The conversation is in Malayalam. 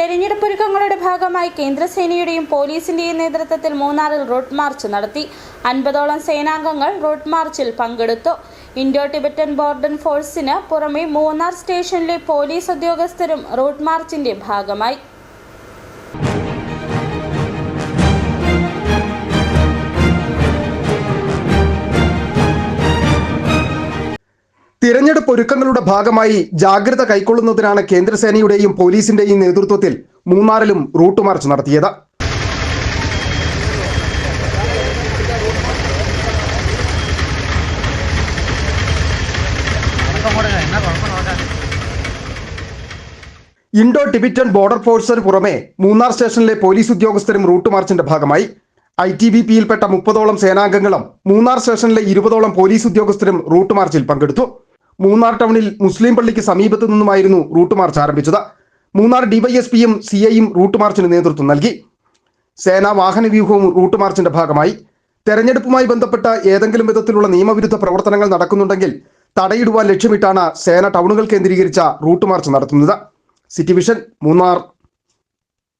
തെരഞ്ഞെടുപ്പൊരുക്കങ്ങളുടെ ഭാഗമായി കേന്ദ്രസേനയുടെയും പോലീസിന്റെയും നേതൃത്വത്തിൽ മൂന്നാറിൽ റൂട്ട് മാർച്ച് നടത്തി. 50ഓളം സേനാംഗങ്ങൾ റൂട്ട് മാർച്ചിൽ പങ്കെടുത്തു. ഇൻഡോ ടിബറ്റൻ ബോർഡർ ഫോഴ്സിന് പുറമെ മൂന്നാർ സ്റ്റേഷനിലെ പോലീസ് ഉദ്യോഗസ്ഥരും റൂട്ട് മാർച്ചിന്റെ ഭാഗമായി. തിരഞ്ഞെടുപ്പ് ഒരുക്കങ്ങളുടെ ഭാഗമായി ജാഗ്രത കൈക്കൊള്ളുന്നതിനാണ് കേന്ദ്രസേനയുടെയും പോലീസിന്റെയും നേതൃത്വത്തിൽ മൂന്നാറിലും റൂട്ട് മാർച്ച് നടത്തിയത്. ഇൻഡോ ടിബറ്റൻ ബോർഡർ ഫോഴ്സിന് പുറമെ മൂന്നാർ സ്റ്റേഷനിലെ പോലീസ് ഉദ്യോഗസ്ഥരും റൂട്ട് മാർച്ചിന്റെ ഭാഗമായി. ITBPയിൽപ്പെട്ട 30ഓളം സേനാംഗങ്ങളും മൂന്നാർ സ്റ്റേഷനിലെ 20ഓളം പോലീസ് ഉദ്യോഗസ്ഥരും റൂട്ട് മാർച്ചിൽ പങ്കെടുത്തു. മൂന്നാർ ടൗണിൽ മുസ്ലിം പള്ളിക്ക് സമീപത്തു നിന്നുമായിരുന്നു റൂട്ട് മാർച്ച് ആരംഭിച്ചത്. മൂന്നാർ DYSPയും CIയും റൂട്ട് മാർച്ചിന് നേതൃത്വം നൽകി. സേനാ വാഹന വ്യൂഹവും റൂട്ട് മാർച്ചിന്റെ ഭാഗമായി. തെരഞ്ഞെടുപ്പുമായി ബന്ധപ്പെട്ട ഏതെങ്കിലും വിധത്തിലുള്ള നിയമവിരുദ്ധ പ്രവർത്തനങ്ങൾ നടക്കുന്നുണ്ടെങ്കിൽ തടയിടുവാൻ ലക്ഷ്യമിട്ടാണ് സേന ടൗണുകൾ കേന്ദ്രീകരിച്ച റൂട്ട് മാർച്ച് നടത്തുന്നത്. City vision, Munnar.